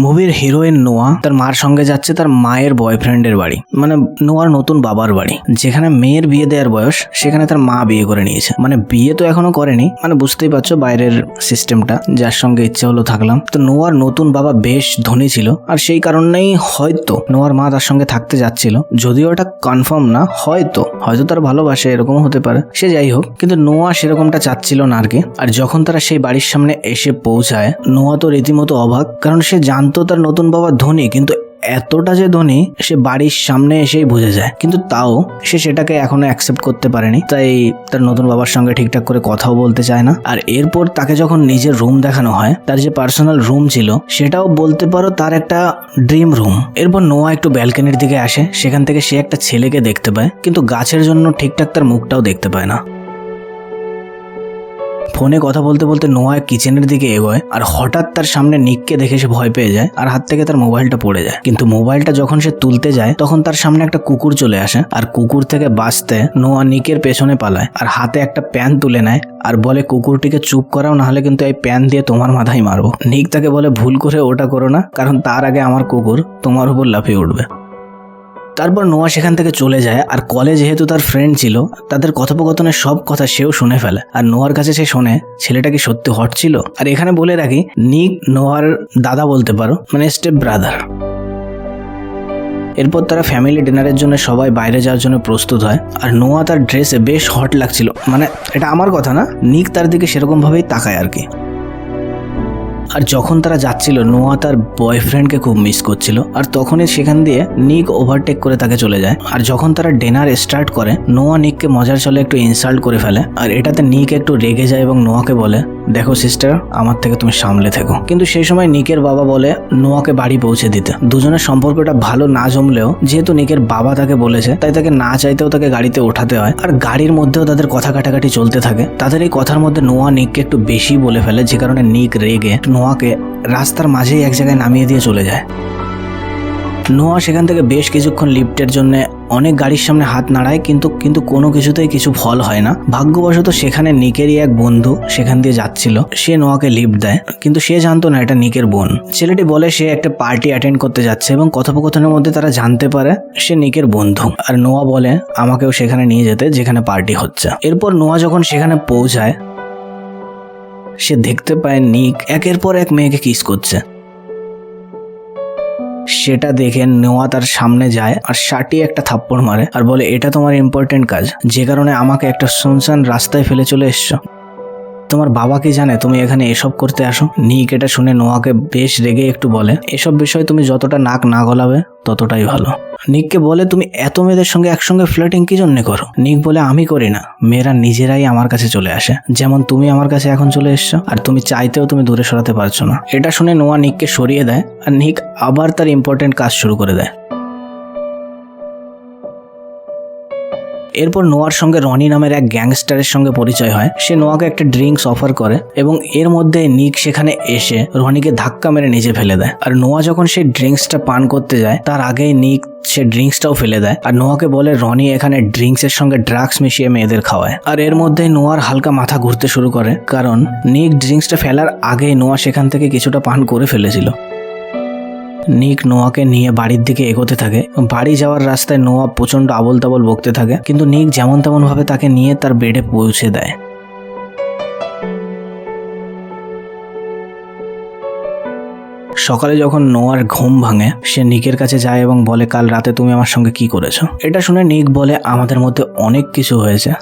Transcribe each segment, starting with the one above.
মুভির হিরোইন নোয়া তার মার সঙ্গে যাচ্ছে তার মায়ের বয়ফ্রেন্ডের বাড়ি, মানে নোয়ার নতুন বাবার বাড়ি। যেখানে মেয়ের বিয়ে দেওয়ার বয়স সেখানে তার মা বিয়ে করে নিয়েছে। মানে বিয়ে তো এখনো করেনি, মানে বুঝতেই পারছো বাইরের সিস্টেমটা, যার সঙ্গে ইচ্ছে হলো থাকলাম। তো নোয়ার নতুন বাবা বেশ ধনী ছিল, আর সেই কারণেই হয়তো নোয়ার মা তার সঙ্গে থাকতে যাচ্ছিল। যদিও এটা কনফার্ম না, হয়তো তার ভালোবাসে, এরকমও হতে পারে। সে যাই হোক, কিন্তু নোয়া সেরকমটা চাচ্ছিল না আর কি। আর যখন তারা সেই বাড়ির সামনে এসে পৌঁছায়, নোয়া তো রীতিমতো অবাক, কারণ সে জানতো তার নতুন বাবা ধনী, কিন্তু এতটা যে ধনী সে বাড়ির সামনে এসেই বুঝে যায়। কিন্তু তাও সে সেটাকে এখনো অ্যাকসেপ্ট করতে পারেনি, তাই তার নতুন বাবার সঙ্গে ঠিকঠাক করে কথাও বলতে চায় না। আর এরপর তাকে যখন নিজের রুম দেখানো হয়, তার যে পার্সোনাল রুম ছিল সেটাও বলতে পারো তার একটা ড্রিম রুম। এরপর নোয়া একটু ব্যালকনির দিকে আসে, সেখান থেকে সে একটা ছেলেকে দেখতে পায়, কিন্তু গাছের জন্য ঠিকঠাক তার মুখটাও দেখতে পায় না। ফোনে কথা বলতে বলতে নোয়া কিচেনের দিকে এগোয়, আর হঠাৎ তার সামনে নিককে দেখে সে ভয় পেয়ে যায়, আর হাত থেকে তার মোবাইলটা পড়ে যায়। কিন্তু মোবাইলটা যখন সে তুলতে যায় তখন তার সামনে একটা কুকুর চলে আসে, আর কুকুর থেকে বাঁচতে নোয়া নিকের পেছনে পালায়, আর হাতে একটা প্যান তুলে নেয় আর বলে কুকুরটিকে চুপ করাও, না হলে কিন্তু এই প্যান দিয়ে তোমার মাথায় মারবো। নিক তাকে বলে ভুল করে ওটা করো না, কারণ তার আগে আমার কুকুর তোমার উপর লাফিয়ে উঠবে। তারপর নোয়া সেখান থেকে চলে যায়, আর কলে যেহেতু তার ফ্রেন্ড ছিল, তাদের কথোপকথনের সব কথা সেও শুনে ফেলে। আর নোয়ার কাছে সে শোনে ছেলেটা কি সত্যি হট ছিল। আর এখানে বলে রাখি, নিক নোয়ার দাদা বলতে পারো, মানে স্টেপ ব্রাদার। এরপর তারা ফ্যামিলি ডিনারের জন্য সবাই বাইরে যাওয়ার জন্য প্রস্তুত হয়, আর নোয়া তার ড্রেসে বেশ হট লাগছিল। মানে এটা আমার কথা না, নিক তার দিকে সেরকম ভাবেই তাকায় আর কি। আর যখন তারা যাচ্ছিল, নোয়া তার বয়ফ্রেন্ডকে খুব মিস করছিল, আর তখনই সেখান দিয়ে নিক ওভারটেক করে তাকে চলে যায়। আর যখন তারা ডিনার স্টার্ট করে, নোয়া নিককে মজার চলে একটু ইনসাল্ট করে ফেলে, আর এটাতে নিক একটু রেগে যায় এবং নোয়াকে বলে, দেখো সিস্টার, আমার থেকে তুমি সামলে থেকো। কিন্তু সেই সময় নিকের বাবা বলে নোয়াকে বাড়ি পৌঁছে দিতে। দুজনের সম্পর্কটা ভালো না জমলেও যেহেতু নিকের বাবা তাকে বলেছে, তাই তাকে না চাইতেও তাকে গাড়িতে ওঠাতে হয়। আর গাড়ির মধ্যেও তাদের কথা কাটাকাটি চলতে থাকে। তাদের এই কথার মধ্যে নোয়া নিককে একটু বেশি বলে ফেলে, যে কারণে নিক রেগে নোয়াকে রাস্তার মাঝেই এক জায়গায় নামিয়ে দিয়ে চলে যায়। নোয়া সেখান থেকে বেশ কিছুক্ষণ লিফটের জন্য অনেক গাড়ির সামনে হাত নাড়ায়, কিন্তু কোনো কিছুতেই কিছু ফল হয় না। ভাগ্যবশত সেখানে নিকেরই এক বন্ধু সেখান দিয়ে যাচ্ছিল, সে নোয়াকে লিফট দেয়, কিন্তু সে জানতো না এটা নিকের বোন। ছেলেটি বলে সে একটা পার্টি অ্যাটেন্ড করতে যাচ্ছে, এবং কথোপকথনের মধ্যে তারা জানতে পারে সে নিকের বন্ধু। আর নোয়া বলে আমাকেও সেখানে নিয়ে যেতে যেখানে পার্টি হচ্ছে। এরপর নোয়া যখন সেখানে পৌঁছায়, সে দেখতে পায় নিক একের পর এক মেয়েকে কিস করছে। সেটা দেখে নোয়া তার সামনে যায় আর শাটি একটা থাপ্পড় মারে, আর বলে এটা তোমার ইম্পর্টেন্ট কাজ, যে কারণে আমাকে একটা শুনশান রাস্তায় ফেলে চলে এসছো। তোমার বাবা কি জানে তুমি এখানে এসব করতে আসো? নিক এটা শুনে নোয়াকে বেশ রেগে একটু বলে, এসব বিষয়ে তুমি যতটা নাক না গলাবে ততটাই ভালো। নিককে বলে, তুমি এত মেয়েদের সঙ্গে একসঙ্গে ফ্লার্টিং কি জন্য করো? নিক বলে, আমি করি না, মেয়েরা নিজেরাই আমার কাছে চলে আসে, যেমন তুমি আমার কাছে এখন চলে এসছো, আর তুমি চাইতেও তুমি দূরে সরাতে পারছো না। এটা শুনে নোয়া নিককে সরিয়ে দেয়, আর নিক আবার তার ইম্পর্টেন্ট কাজ শুরু করে দেয়। এরপর নোয়ার সঙ্গে রনি নামের এক গ্যাংস্টারের সঙ্গে পরিচয় হয়। সে নোয়াকে একটা ড্রিঙ্কস অফার করে, এবং এর মধ্যে নিক সেখানে এসে রনিকে ধাক্কা মেরে নিচে ফেলে দেয়। আর নোয়া যখন সেই ড্রিঙ্কসটা পান করতে যায়, তার আগেই নিক সে ড্রিঙ্কসটাও ফেলে দেয়, আর নোয়াকে বলে রনি এখানে ড্রিঙ্কসের সঙ্গে ড্রাগস মিশিয়ে মেয়েদের খাওয়ায়। আর এর মধ্যেই নোয়ার হালকা মাথা ঘুরতে শুরু করে, কারণ নিক ড্রিঙ্কসটা ফেলার আগেই নোয়া সেখান থেকে কিছুটা পান করে ফেলেছিল। নিক নোয়াকে নিয়ে বাড়ির দিকে এগোতে থাকে। বাড়ি যাওয়ার রাস্তায় নোয়া প্রচন্ড আবল তাবল বকতে থাকে, কিন্তু নিক যেমন তেমন ভাবে তাকে নিয়ে তার বেডে পৌঁছে দেয়। সকালে যখন নোয়ার ঘুম ভাঙে, সে নিকের কাছে যায় এবং বলে, কাল রাতে তুমি আমার সঙ্গে কি করেছো? এটা শুনে নিক বলে, আমাদের মধ্যে অনেক কিছু হয়েছে।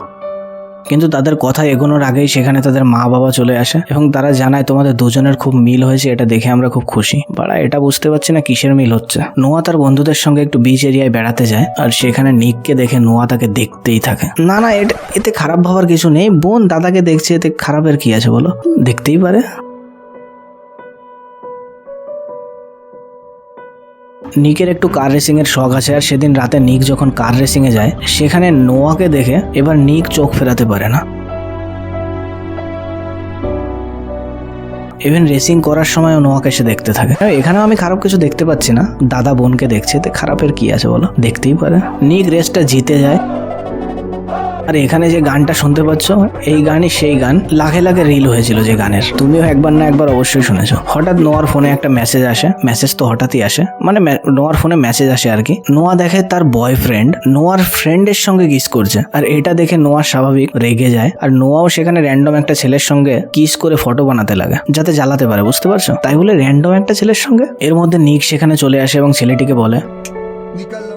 কিন্তু তাদের কথা এগোনোর আগেই সেখানে তাদের মা বাবা চলে আসে, এবং তারা জানায় তোমাদের দুজনের খুব মিল হয়েছে, এটা দেখে আমরা খুব খুশি। বাড়া, এটা বুঝতে পারছি না কিসের মিল হচ্ছে। নোয়া তার বন্ধুদের সঙ্গে একটু বিচ এরিয়ায় বেড়াতে যায়, আর সেখানে নিককে দেখে নোয়া তাকে দেখতেই থাকে। না, এতে খারাপ ভাবার কিছু নেই, বোন দাদাকে দেখছে, এতে খারাপের কি আছে বলো, দেখতেই পারে। নিকের একটু কার রেসিং এর শখ আছে, আর সেদিন রাতে নিক যখন কার রেসিং এ যায়, সেখানে নোয়াকে দেখে এবার নিক চোখ ফেরাতে পারে না। ইভেন রেসিং করার সময়ও নোয়াকে সে দেখতে থাকে। এখানেও আমি খারাপ কিছু দেখতে পাচ্ছি না, দাদা বোনকে দেখছে, এতে খারাপের কি আছে বলো, দেখতেই পারে। নিক রেসটা জিতে যায়। আর এখানে যে গানটা শুনতে পাচ্ছ, এই গানই সেই গান, লাখে লাখে রিল হয়েছিল যে গানের, তুমিও একবার না একবার অবশ্যই শুনেছো। হঠাৎ নোয়ার ফোনে একটা মেসেজ আসে, মেসেজ তো হঠাৎই আসে, মানে নোয়ার ফোনে মেসেজ আসে আর কি। নোয়া দেখে তার বয়ফ্রেন্ড নোয়ার ফ্রেন্ডের সঙ্গে কিস করছে, আর এটা দেখে নোয়া স্বাভাবিক রেগে যায়, আর নোয়াও সেখানে র্যান্ডম একটা ছেলের সঙ্গে কিস করে ফটো বানাতে লাগে যাতে জ্বালাতে পারে, বুঝতে পারছো? তাই বলে র্যান্ডম একটা ছেলের সঙ্গে। এর মধ্যে নিক সেখানে চলে আসে এবং ছেলেটিকে বলে,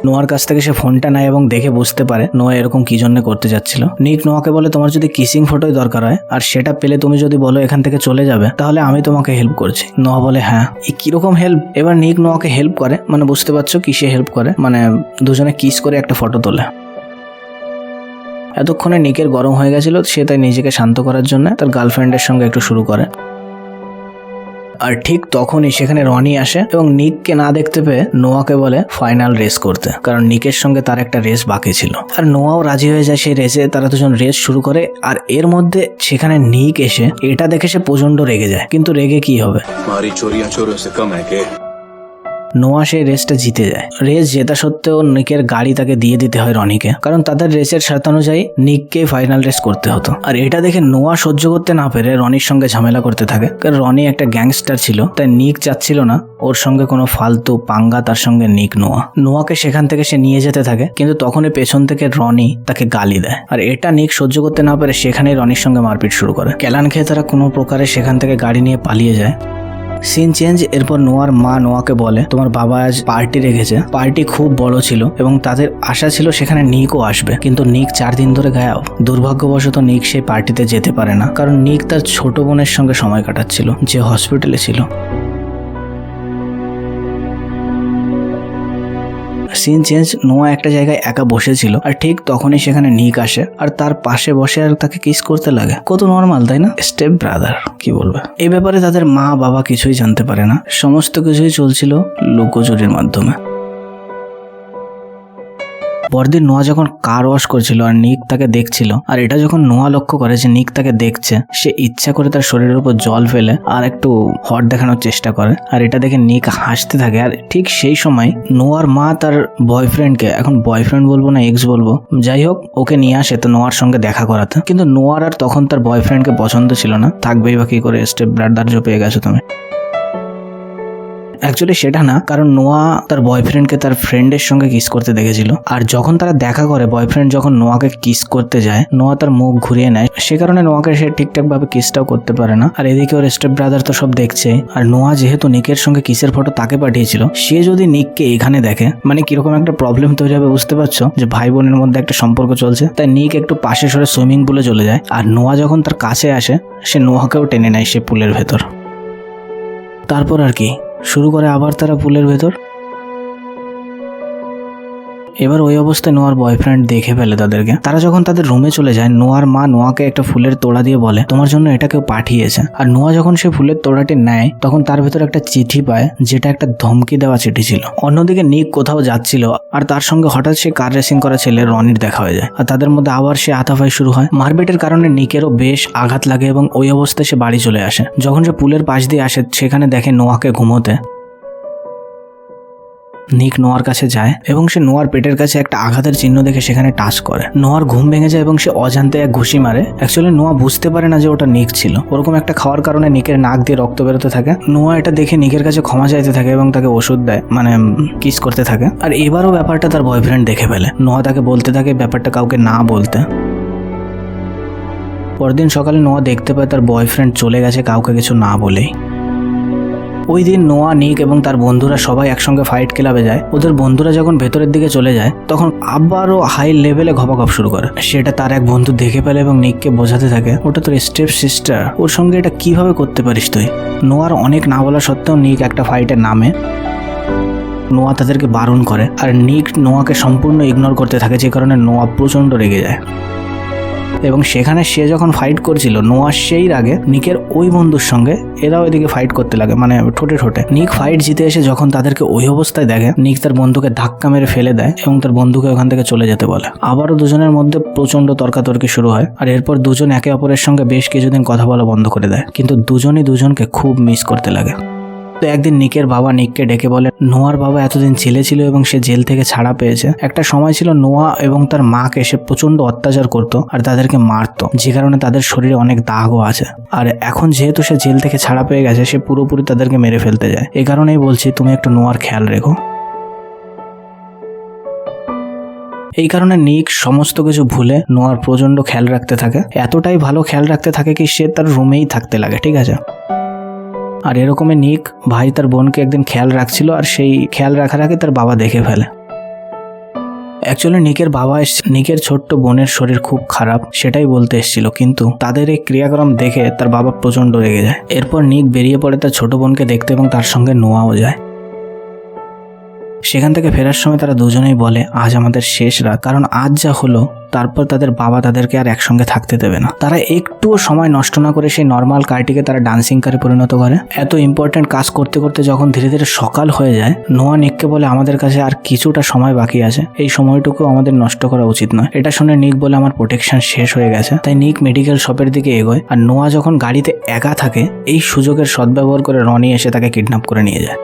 নোয়ার কাছ থেকে সে ফোনটা নেয় এবং দেখে বুঝতে পারে নোয়া এরকম কি জন্য করতে যাচ্ছিল। নিক নোয়াকে বলে, তোমার যদি কিসিং ফটোই দরকার হয় আর সেটা পেলে তুমি যদি বলো এখান থেকে চলে যাবে, তাহলে আমি তোমাকে হেল্প করছি। নোয়া বলে, হ্যাঁ। এই কিরকম হেল্প? এবার নিক নোয়াকে হেল্প করে, মানে বুঝতে পারছো কিসে হেল্প করে, মানে দুজনে কিস করে একটা ফটো তোলে। এতক্ষণে নিকের গরম হয়ে গেছিল, সে তাই নিজেকে শান্ত করার জন্য তার গার্লফ্রেন্ডের সঙ্গে একটু শুরু করে। আর ঠিক তখনই সেখানে রনি আসে এবং নিককে না দেখতে পেয়ে নোয়াকে বলে ফাইনাল রেস করতে, কারণ নিকের সঙ্গে তার একটা রেস বাকি ছিল। আর নোয়াও রাজি হয়ে যায় সেই রেসে, তারা দুজন রেস শুরু করে। আর এর মধ্যে সেখানে নিক এসে এটা দেখে সে প্রচন্ড রেগে যায়, কিন্তু রেগে কি হবে, নোয়া সেই রেসটা জিতে যায়। রেস জেতা সত্ত্বেও নিকের গাড়ি তাকে দিয়ে দিতে হয় রনিকে, কারণ তাদের রেসের শর্তানুযায়ী নিককে ফাইনাল রেস করতে হতো। আর এটা দেখে নোয়া সহ্য করতে না পেরে রনির সঙ্গে ঝামেলা করতে থাকে, কারণ রনি একটা গ্যাংস্টার ছিল, তাই নিক চাচ্ছিল না ওর সঙ্গে কোনো ফালতু পাঙ্গা, তার সঙ্গে নিক নোয়াকে সেখান থেকে সে নিয়ে যেতে থাকে। কিন্তু তখনই পেছন থেকে রনি তাকে গালি দেয়, আর এটা নিক সহ্য করতে না পেরে সেখানেই রনির সঙ্গে মারপিট শুরু করে। কেলান খেয়ে তারা কোনো প্রকারে সেখান থেকে গাড়ি নিয়ে পালিয়ে যায়। Scene change. এরপর নোয়ার মা নোয়াকে বলে, তোমার বাবা আজ পার্টি রেখেছে, পার্টি খুব বড় ছিল এবং তাদের আশা ছিল সেখানে নিকও আসবে, কিন্তু নিক 4 দিন ধরে গায়েব। দুর্ভাগ্যবশত নিক সেই পার্টিতে যেতে পারে না, কারণ নিক তার ছোট বোনের সঙ্গে সময় কাটাচ্ছিল, যে হসপিটালে ছিল। Scene change. নোয়া একটা জায়গায় একা বসেছিল, আর ঠিক তখনই সেখানে নিক আসে আর তার পাশে বসে আর তাকে কিস করতে লাগে। কত নর্মাল, তাই না? স্টেপ ব্রাদার, কি বলবে। এই ব্যাপারে তাদের মা বাবা কিছুই জানতে পারে না, সমস্ত কিছুই চলছিল লুকোচুরির মাধ্যমে। পরদিন নোয়া যখন কার ওয়াশ করছিল আর নিক তাকে দেখছিল, আর এটা যখন নোয়া লক্ষ্য করে যে নিক তাকে দেখছে, সে ইচ্ছা করে তার শরীরের উপর জল ফেলে আর একটু হট দেখানোর চেষ্টা করে, আর এটা দেখে নিক হাসতে থাকে। আর ঠিক সেই সময় নোয়ার মা তার বয়ফ্রেন্ডকে, এখন বয়ফ্রেন্ড বলবো না এক্স বলবো, যাই হোক, ওকে নিয়ে আসে তো নোয়ার সঙ্গে দেখা করাতে। কিন্তু নোয়ার আর তখন তার বয়ফ্রেন্ডকে পছন্দ ছিল না, থাকবেই বা কি করে, স্টেপ ব্রাদার জো পেয়ে গেছো তুমি। অ্যাকচুয়ালি সেটা না, কারণ নোয়া তার বয়ফ্রেন্ডকে তার ফ্রেন্ডের সঙ্গে কিস করতে দেখেছিল, আর যখন তারা দেখা করে বয়ফ্রেন্ড যখন নোয়াকে কিস করতে যায়, নোয়া তার মুখ ঘুরিয়ে নেয়, সে কারণে নোয়াকে সে ঠিকঠাক ভাবে কিসটাও করতে পারে না। আর এদিকে ওর স্টেপ ব্রাদার তো সব দেখছে, আর নোয়া যেহেতু নিকের সঙ্গে কিসের ফটো তাকে পাঠিয়েছিল, সে যদি নিককে এখানে দেখে, মানে কিরকম একটা প্রবলেম তৈরি হবে, বুঝতে পারছো? যে ভাই বোনের মধ্যে একটা সম্পর্ক চলছে। তাই নিক একটু পাশে সরে সুইমিং পুলে চলে যায়, আর নোয়া যখন তার কাছে আসে, সে নোয়াকেও টেনে নেয় সে পুলের ভেতর। তারপর আর কি শুরু করে আবার তারা পুলের ভেতর। এবার ওই অবস্থায় নোয়ার বয়ফ্রেন্ড দেখে ফেলে তাদেরকে। তারা যখন তাদের রুমে চলে যায়, নোয়ার মা নোয়াকে একটা ফুলের তোড়া দিয়ে বলে, তোমার জন্য এটা কেউ পাঠিয়েছে। আর নোয়া যখন সে ফুলের তোড়াটি নেয়, তখন তার ভেতর একটা চিঠি পায়, যেটা একটা ধমকি দেওয়া চিঠি ছিল। অন্যদিকে নিক কোথাও যাচ্ছিল, আর তার সঙ্গে হঠাৎ সে কার রেসিং করা ছেলে রনির দেখা হয়ে যায়, আর তাদের মধ্যে আবার সে হাতাফাই শুরু হয়। মারপিটের কারণে নিকেরও বেশ আঘাত লাগে এবং ওই অবস্থায় সে বাড়ি চলে আসে। যখন সে পুলের পাশ দিয়ে আসে, সেখানে দেখে নোয়াকে ঘুমোতে। নিক নোয়ার কাছে যায় এবং সে নোয়ার পেটের কাছে একটা আঘাতের চিহ্ন দেখে সেখানে টাচ করে। নোয়ার ঘুম ভেঙে যায় এবং সে অজান্তে এক ঘুষি মারে। অ্যাকচুয়ালি নোয়া বুঝতে পারে না যে ওটা নিক ছিল। ওরকম একটা খাওয়ার কারণে নিকের নাক দিয়ে রক্ত বেরোতে থাকে। নোয়া এটা দেখে নিকের কাছে ক্ষমা চাইতে থাকে এবং তাকে ওষুধ দেয়, মানে কিস করতে থাকে। আর এবারও ব্যাপারটা তার বয়ফ্রেন্ড দেখে ফেলে। নোয়া তাকে বলতে থাকে ব্যাপারটা কাউকে না বলতে। পরদিন সকালে নোয়া দেখতে পায় তার বয়ফ্রেন্ড চলে গেছে কাউকে কিছু না বলেই। ওই দিন নোয়া, নিক এবং তার বন্ধুরা সবাই একসঙ্গে ফাইট ক্লাবে যায়। ওদের বন্ধুরা যখন ভেতরের দিকে চলে যায়, তখন আবারও হাই লেভেলে ঘপাঘপ শুরু করে। সেটা তার এক বন্ধু দেখে ফেলে এবং নিককে বোঝাতে থাকে, ওটা তোর স্টেপ সিস্টার, ওর সঙ্গে এটা কিভাবে করতে পারিস তুই। নোয়ার অনেক না বলা সত্ত্বেও নিক একটা ফাইটে নামে। নোয়া তাদেরকে বারণ করে, আর নিক নোয়াকে সম্পূর্ণ ইগনোর করতে থাকে, যে কারণে নোয়া প্রচন্ড রেগে যায়। এবং সেখানে সে যখন ফাইট করছিল, নোয়া সেই আগে নিকের ওই বন্ধুর সঙ্গে এরাও এদিকে ফাইট করতে লাগে, মানে ঠোঁটে ঠোঁটে। নিক ফাইট জিতে এসে যখন তাদেরকে ওই অবস্থায় দেখে, নিক তার বন্ধুকে ধাক্কা মেরে ফেলে দেয় এবং তার বন্ধুকে ওখান থেকে চলে যেতে বলে। আবারও দুজনের মধ্যে প্রচন্ড তর্কাতর্কি শুরু হয়, আর এরপর দুজন একে অপরের সঙ্গে বেশ কিছুদিন কথা বলা বন্ধ করে দেয়। কিন্তু দুজনই দুজনকে খুব মিস করতে লাগে। তো একদিন নিকের বাবা নিককে ডেকে বলে নোয়ার বাবা এতদিন জেলে ছিল এবং সে জেল থেকে ছাড়া পেয়েছে। একটা সময় ছিল নোয়া এবং তার মাকে সে প্রচন্ড অত্যাচার করতো আর তাদেরকে মারতো, যে কারণে তাদের শরীরে অনেক দাগও আছে। আর এখন যেহেতু সে জেল থেকে ছাড়া পেয়ে গেছে, সে পুরোপুরি তাদেরকে মেরে ফেলতে যায়। এই কারণেই বলছি তুমি একটু নোয়ার খেয়াল রেখো। এই কারণে নিক সমস্ত কিছু ভুলে নোয়ার প্রচন্ড খেয়াল রাখতে থাকে। এতটাই ভালো খেয়াল রাখতে থাকে কি সে তার রুমেই থাকতে লাগে, ঠিক আছে। আর এরকমই নিক ভাই তার বোনকে একদিন খেয়াল রাখছিল, আর সেই খেয়াল রাখার আগে তার বাবা দেখে ফেলে। অ্যাকচুয়ালি নিকের বাবা নিকের ছোট্ট বোনের শরীর খুব খারাপ সেটাই বলতে এসেছিল, কিন্তু তাদের এই ক্রিয়াকর্ম দেখে তার বাবা প্রচন্ড রেগে যায়। এরপর নিক বেরিয়ে পড়ে তার ছোট বোনকে দেখতে এবং তার সঙ্গে নোয়াও যায়। সেখান থেকে ফেরার সময় তারা দুজনেই বলে আজ আমাদের শেষ রাত, কারণ আজ যা হলো তারপর তাদের বাবা তাদেরকে আর একসঙ্গে থাকতে দেবে না। তারা একটুও সময় নষ্ট না করে সেই নর্মাল কারটিকে তারা ডান্সিং কারে পরিণত করে। এত ইম্পর্টেন্ট কাজ করতে করতে যখন ধীরে ধীরে সকাল হয়ে যায়, নোয়া নিককে বলে আমাদের কাছে আর কিছুটা সময় বাকি আছে, এই সময়টুকু আমাদের নষ্ট করা উচিত নয়। এটা শুনে নিক বলে আমার প্রোটেকশন শেষ হয়ে গেছে। তাই নিক মেডিকেল শপের দিকে এগোয়, আর নোয়া যখন গাড়িতে একা থাকে এই সুযোগের সদ্ব্যবহার করে রনি এসে তাকে কিডন্যাপ করে নিয়ে যায়।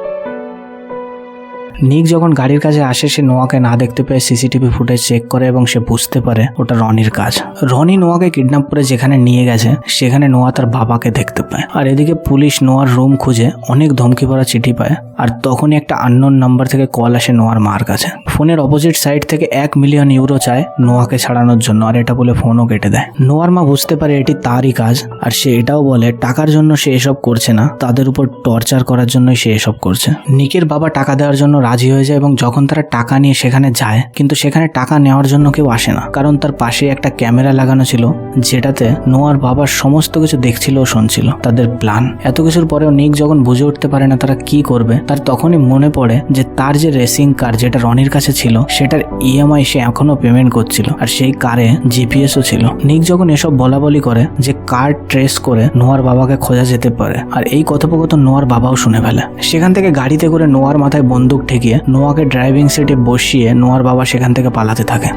নিক যখন গাড়ির কাছে আসে সে নোয়াকে না দেখতে পেয়ে সিসিটিভি ফুটেজ চেক করে এবং সে বুঝতে পারে ওটা রনির কাজ। রনি নোয়াকে কিডন্যাপ করে যেখানে নিয়ে গেছে সেখানে নোয়া তার বাবাকে দেখতে পায়। আর এদিকে পুলিশ নোয়ার রুম খুঁজে অনেক ধমকি ভরা চিঠি পায়, আর তখনই একটা আননোন নাম্বার থেকে কল আসে নোয়ার মার কাছে। ফোনের অপোজিট সাইড থেকে 1 মিলিয়ন ইউরো চায় নোয়াকে ছাড়ানোর জন্য, আর এটা বলে ফোনও কেটে দেয়। নোয়ার মা বুঝতে পারে এটি তারই কাজ, আর সে এটাও বলে টাকার জন্য সে এসব করছে না, তাদের উপর টর্চার করার জন্যই সে এসব করছে। নিকের বাবা টাকা দেওয়ার জন্য রাজি হয়ে যায় এবং যখন তারা টাকা নিয়ে সেখানে যায়, কিন্তু সেখানে টাকা নেওয়ার জন্য কেউ আসে না, কারণ তার পাশে একটা ক্যামেরা লাগানো ছিল যেটাতে নোয়ার বাবার সমস্ত কিছু দেখছিল ও শুনছিল তাদের প্ল্যান। এত কিছুর পরেও নিক যখন বুঝে উঠতে পারে না তারা কি করবে, তার তখনই মনে পড়ে যে তার যে রেসিং কার যেটা রনির কাছে ছিল সেটার ইএমআই সে এখনো পেমেন্ট করছিল, আর সেই কারে জিপিএসও ছিল। নিক যখন এসব বলাবলি করে যে কার ট্রেস করে নোয়ার বাবাকে খোঁজা যেতে পারে, আর এই কথোপকথন নোয়ার বাবাও শুনে ফেলে। সেখান থেকে গাড়িতে করে নোয়ার মাথায় বন্দুক ঠেকিয়ে নোয়াকে ড্রাইভিং সিটে বসিয়ে নোয়ার বাবা সেখান থেকে পালাতে থাকে।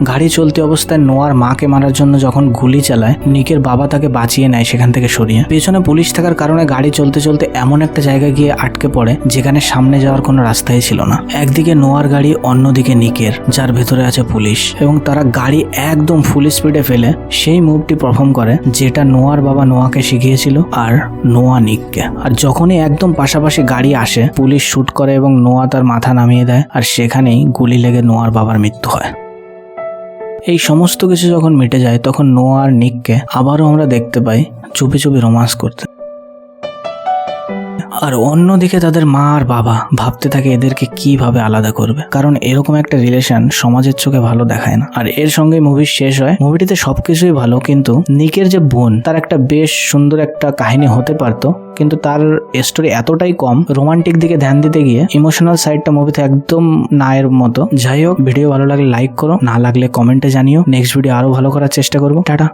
গাড়ি চলতি অবস্থায় নোয়ার মাকে মারার জন্য যখন গুলি চালায়, নিকের বাবা তাকে বাঁচিয়ে নেয় সেখান থেকে সরিয়ে। পেছনে পুলিশ থাকার কারণে গাড়ি চলতে চলতে এমন একটা জায়গায় গিয়ে আটকে পড়ে যেখানে সামনে যাওয়ার কোনো রাস্তাই ছিল না। একদিকে নোয়ার গাড়ি, অন্যদিকে নিকের, যার ভেতরে আছে পুলিশ, এবং তারা গাড়ি একদম ফুল স্পিডে ফেলে সেই মুভটি পারফর্ম করে যেটা নোয়ার বাবা নোয়াকে শিখিয়েছিল আর নোয়া নিককে। আর যখনই একদম পাশাপাশি গাড়ি আসে পুলিশ শুট করে এবং নোয়া তার মাথা নামিয়ে দেয়, আর সেখানেই গুলি লেগে নোয়ার বাবার মৃত্যু হয়। এই সমস্ত কিছু যখন মিটে যায় তখন নোয়া আর নিককে আবারও আমরা দেখতে পাই চুপি চুপি রোমান্স করতে। আর অন্যদিকে তাদের মা আর বাবা ভাবতে থাকে এদেরকে কিভাবে আলাদা করবে, কারণ এরকম একটা রিলেশন সমাজের চোখে ভালো দেখায় না। আর এর সঙ্গে মুভি শেষ হয়। মুভিটিতে সবকিছুই ভালো, কিন্তু নিকের যে বোন তার একটা বেশ সুন্দর একটা কাহিনী হতে পারতো, কিন্তু তার স্টোরি এতটাই কম, রোমান্টিক দিকে ধ্যান দিতে গিয়ে ইমোশনাল সাইডটা মুভিতে একদম না এর মতো। যাই হোক, ভিডিও ভালো লাগলে লাইক করো, না লাগলে কমেন্টে জানিও। নেক্সট ভিডিও আরো ভালো করার চেষ্টা করবো। টাটা।